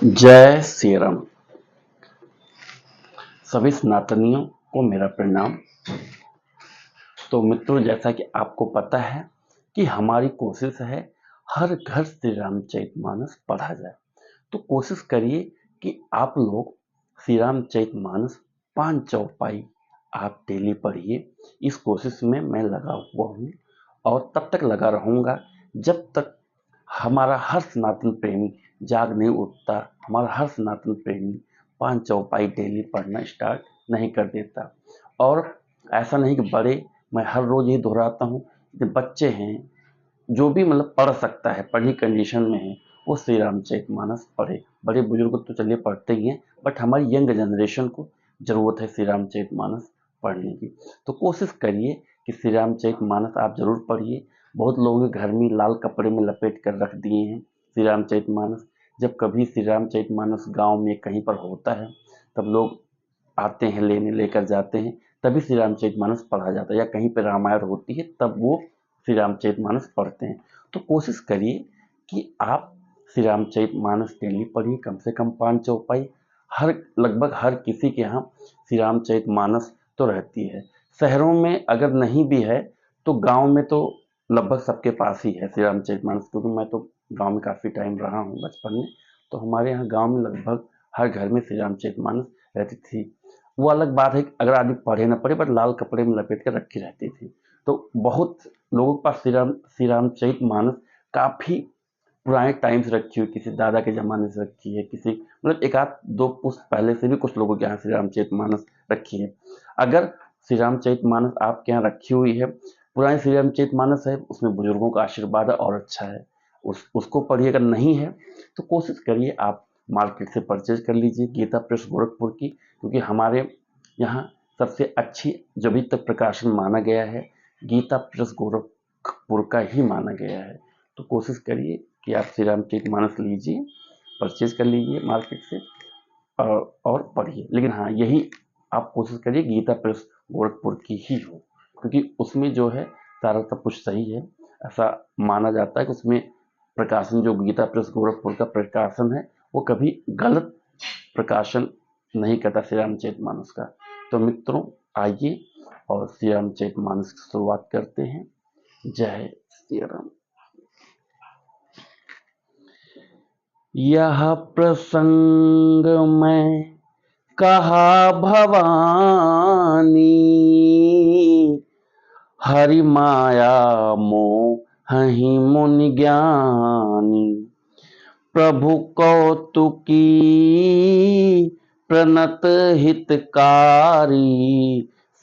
जय श्री राम। सभी सनातनियों को मेरा प्रणाम। तो मित्रों, जैसा कि आपको पता है कि हमारी कोशिश है हर घर श्री रामचरितमानस पढ़ा जाए। तो कोशिश करिए कि आप लोग श्री रामचरितमानस 5 चौपाई आप डेली पढ़िए। इस कोशिश में मैं लगा हुआ हूँ और तब तक लगा रहूँगा जब तक हमारा हर सनातन प्रेमी जाग नहीं उठता, हमारा हर सनातन प्रेमी 5 चौपाई डेली पढ़ना स्टार्ट नहीं कर देता। और ऐसा नहीं कि बड़े, मैं हर रोज ये दोहराता हूँ कि बच्चे हैं, जो भी मतलब पढ़ सकता है, पढ़ने कंडीशन में है, वो श्री रामचरितमानस पढ़े। बड़े बुजुर्ग तो चलिए पढ़ते ही हैं, बट हमारी यंग जनरेशन को जरूरत है श्री रामचरितमानस पढ़ने की। तो कोशिश करिए कि श्री रामचरितमानस आप जरूर पढ़िए। बहुत लोगों के घर में लाल कपड़े में लपेट कर रख दिए हैं श्री रामचरितमानस। जब कभी श्री रामचरितमानस गांव में कहीं पर होता है, तब लोग आते हैं लेने, लेकर जाते हैं, तभी श्री रामचरितमानस पढ़ा जाता है। या कहीं पर रामायण होती है तब वो श्री रामचरितमानस पढ़ते हैं। तो कोशिश करिए कि आप श्री रामचरितमानस डेली पढ़िए, कम से कम 5 चौपाई। लगभग हर किसी के यहाँ श्री रामचरितमानस तो रहती है। शहरों में अगर नहीं भी है तो गांव में तो लगभग सबके पास ही है श्री रामचरितमानस, क्योंकि मैं तो गांव में काफ़ी टाइम रहा हूँ बचपन में। तो हमारे यहाँ गांव में लगभग हर घर में श्री रामचरितमानस रहती थी। वो अलग बात है कि अगर आदमी पढ़े ना पढ़े, पर लाल कपड़े में लपेट कर रखी रहती थी। तो बहुत लोगों के पास श्री रामचरितमानस काफ़ी पुराने टाइम से रखी हुई, किसी दादा के ज़माने से रखी है, किसी मतलब एक आध दो पुश्त पहले से भी कुछ लोगों के यहाँ श्री रामचरितमानस रखी है। अगर श्री रामचरितमानस आपके यहाँ रखी हुई है, पुरानी श्री रामचरितमानस है, उसमें बुजुर्गों का आशीर्वाद है और अच्छा है, उसको पढ़िए। अगर नहीं है तो कोशिश करिए आप मार्केट से परचेज कर लीजिए गीता प्रेस गोरखपुर की, क्योंकि हमारे यहाँ सबसे अच्छी जो अभी तक प्रकाशन माना गया है, गीता प्रेस गोरखपुर का ही माना गया है। तो कोशिश करिए कि आप श्री रामचरितमानस लीजिए, परचेज कर लीजिए मार्केट से और पढ़िए। लेकिन हाँ, यही आप कोशिश करिए गीता प्रेस गोरखपुर की ही हो, क्योंकि उसमें जो है सारा सब कुछ सही है। ऐसा माना जाता है कि उसमें प्रकाशन, जो गीता प्रेस गोरखपुर का प्रकाशन है, वो कभी गलत प्रकाशन नहीं करता श्री रामचरितमानस का। तो मित्रों, आइए और श्री रामचरितमानस की शुरुआत करते हैं। जय श्री राम। यह प्रसंग मैं कहा भवानी, हरि माया मोहि मुनि ज्ञानी। प्रभु कौतुकी प्रणत हितकारी,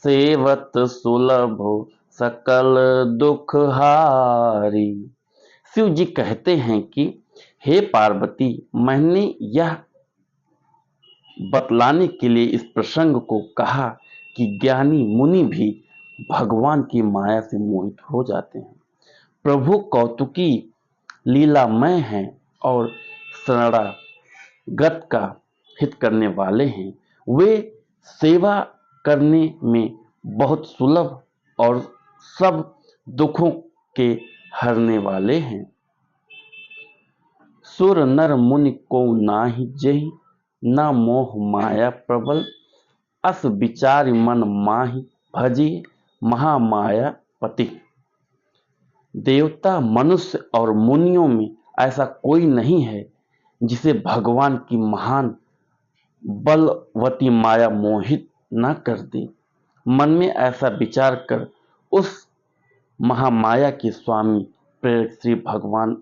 सेवत सुलभ सकल दुख हारी। शिव जी कहते हैं कि हे पार्वती, मैंने यह बतलाने के लिए इस प्रसंग को कहा कि ज्ञानी मुनि भी भगवान की माया से मोहित हो जाते हैं। प्रभु कौतुकी लीलामय हैं और शरणागत का हित करने वाले हैं। वे सेवा करने में बहुत सुलभ और सब दुखों के हरने वाले हैं। सुर नर मुनि को नाहि जेहि, न मोह माया प्रबल। अस विचार मन माहि भजी, महामाया पति। देवता, मनुष्य और मुनियों में ऐसा कोई नहीं है जिसे भगवान की महान बलवती माया मोहित न कर दे। मन में ऐसा विचार कर उस महामाया के स्वामी प्रेरक श्री भगवान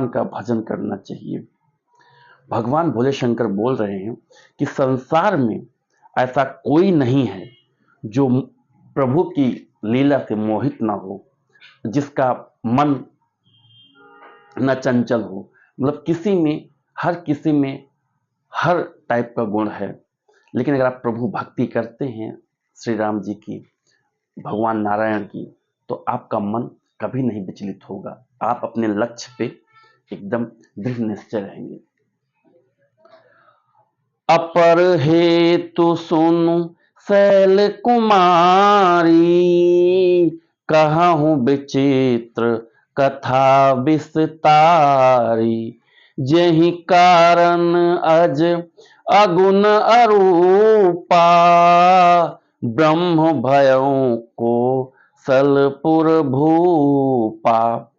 का भजन करना चाहिए। भगवान भोले शंकर बोल रहे हैं कि संसार में ऐसा कोई नहीं है जो प्रभु की लीला से मोहित ना हो, जिसका मन न चंचल हो। मतलब किसी में हर टाइप का गुण है। लेकिन अगर आप प्रभु भक्ति करते हैं श्री राम जी की, भगवान नारायण की, तो आपका मन कभी नहीं विचलित होगा। आप अपने लक्ष्य पे एकदम दृढ़ निश्चय रहेंगे। अपर हेतु सुनु शैल कुमारी, कहूँ विचित्र कथा विस्तारी, जेहि कारण अज अगुण अरूपा, ब्रह्म भयों को सलपुर भूपा।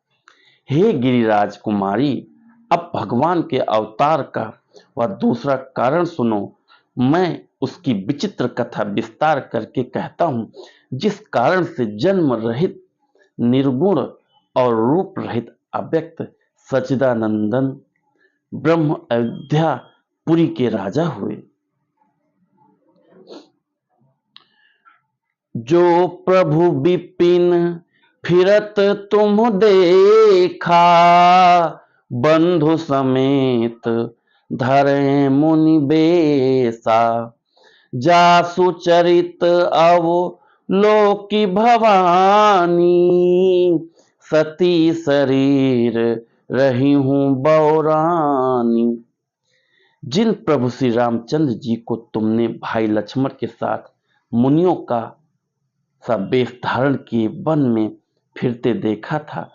हे गिरिराज कुमारी, अब भगवान के अवतार का वह दूसरा कारण सुनो। मैं उसकी विचित्र कथा विस्तार करके कहता हूँ, जिस कारण से जन्म रहित, निर्गुण और रूप रहित अव्यक्त सच्चिदानंदन ब्रह्म अयोध्यापुरी के राजा हुए। जो प्रभु विपिन फिरत तुम देखा, बंधु समेत धरे मुनि बेसा, जासु चरित अवलोकी भवानी, सती शरीर रही हूं बौरानी। जिन प्रभु श्री रामचंद्र जी को तुमने भाई लक्ष्मण के साथ मुनियों का सा वेश धारण किए वन में फिरते देखा था,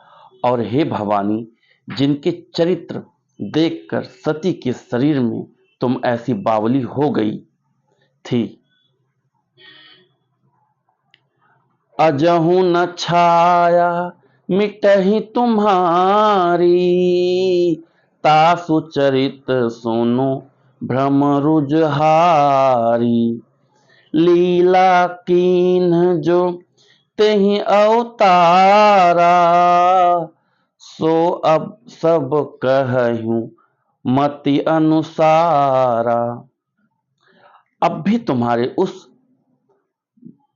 और हे भवानी, जिनके चरित्र देखकर सती के शरीर में तुम ऐसी बावली हो गई थी। अजहु न छाया मिटहि तुम्हारी, तासु चरित सुनो भ्रम रुजहारी। लीला कीन्ह जो तेहि अवतारा, सो अब सब कहूं मति अनुसारा। अब भी तुम्हारे उस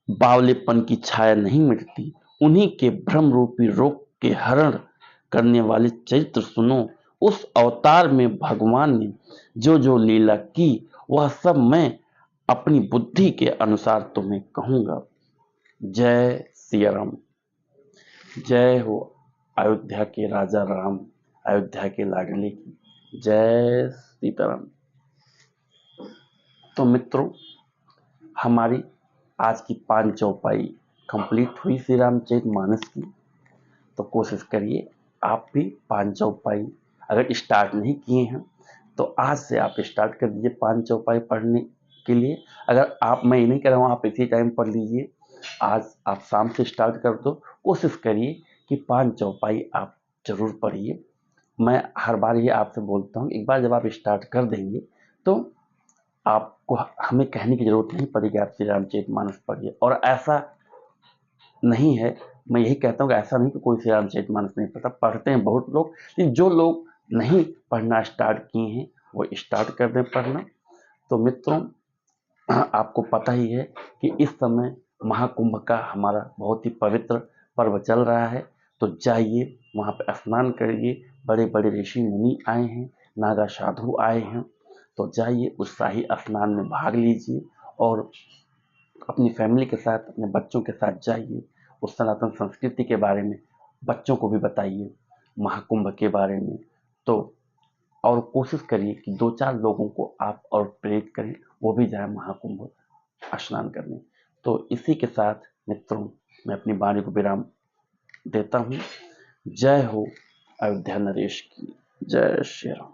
बावलेपन की छाया नहीं मिटती। उन्हीं के भ्रम रूपी रोग के हरण करने वाले चरित्र सुनो। उस अवतार में भगवान ने जो जो लीला की, वह सब मैं अपनी बुद्धि के अनुसार तुम्हें कहूंगा। जय सिया राम। जय हो अयोध्या के राजा राम, अयोध्या के लाडले की। जय सीताराम। तो मित्रों, हमारी आज की 5 चौपाई कंप्लीट हुई श्री रामचरितमानस की। तो कोशिश करिए आप भी 5 चौपाई अगर स्टार्ट नहीं किए हैं तो आज से आप स्टार्ट कर दीजिए 5 चौपाई पढ़ने के लिए। अगर आप, मैं ये नहीं कह रहा हूँ आप इसी टाइम पढ़ लीजिए, आज आप शाम से स्टार्ट कर दो। कोशिश करिए कि 5 चौपाई आप जरूर पढ़िए। मैं हर बार ये आपसे बोलता हूँ, एक बार जब आप स्टार्ट कर देंगे तो आपको हमें कहने की जरूरत नहीं पड़ेगी आप श्री रामचरितमानस पढ़िए। और ऐसा नहीं है, मैं यही कहता हूँ कि ऐसा नहीं कि कोई श्री रामचरितमानस नहीं पढ़ता, पढ़ते हैं बहुत लोग, लेकिन जो लोग नहीं पढ़ना स्टार्ट किए हैं वो स्टार्ट कर दें पढ़ना। तो मित्रों, आपको पता ही है कि इस समय महाकुंभ का हमारा बहुत ही पवित्र पर्व चल रहा है। तो जाइए वहाँ पे स्नान करिए। बड़े बड़े ऋषि मुनि आए हैं, नागा साधु आए हैं। तो जाइए उस शाही स्नान में भाग लीजिए और अपनी फैमिली के साथ, अपने बच्चों के साथ जाइए। उस सनातन संस्कृति के बारे में बच्चों को भी बताइए, महाकुंभ के बारे में। तो और कोशिश करिए कि 2-4 लोगों को आप और प्रेरित करें, वो भी जाए महाकुंभ स्नान करने। तो इसी के साथ मित्रों, मैं अपनी वाणी को विराम देता हूँ। जय हो अयोध्या नरेश की। जय श्री राम।